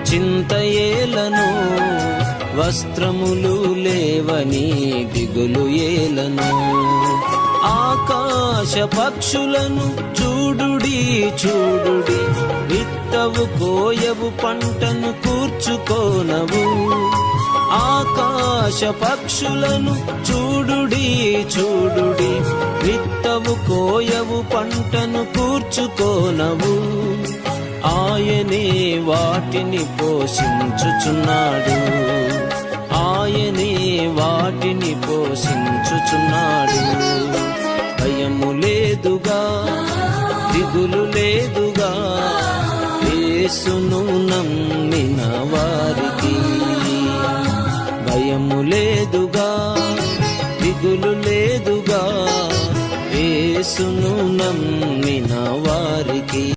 చింతయేలను, వస్త్రములు లేవని దిగులు ఏలను. ఆకాశ పక్షులను చూడుడి చూడుడి, విత్తవు కోయవు పంటను కూర్చుకోనవు. ఆకాశ పక్షులను చూడుడి చూడుడి, విత్తవు కోయవు పంటను కూర్చుకోనవు. ఆయనే వాటిని పోషించుచున్నాడు, ఆయనే వాటిని పోషించుచున్నాడు. భయము లేదుగా, దిగులు లేదుగా, యేసును నమ్మిన వారికి. భయము లేదుగా, దిగులు లేదుగా, యేసును నమ్మిన వారికి.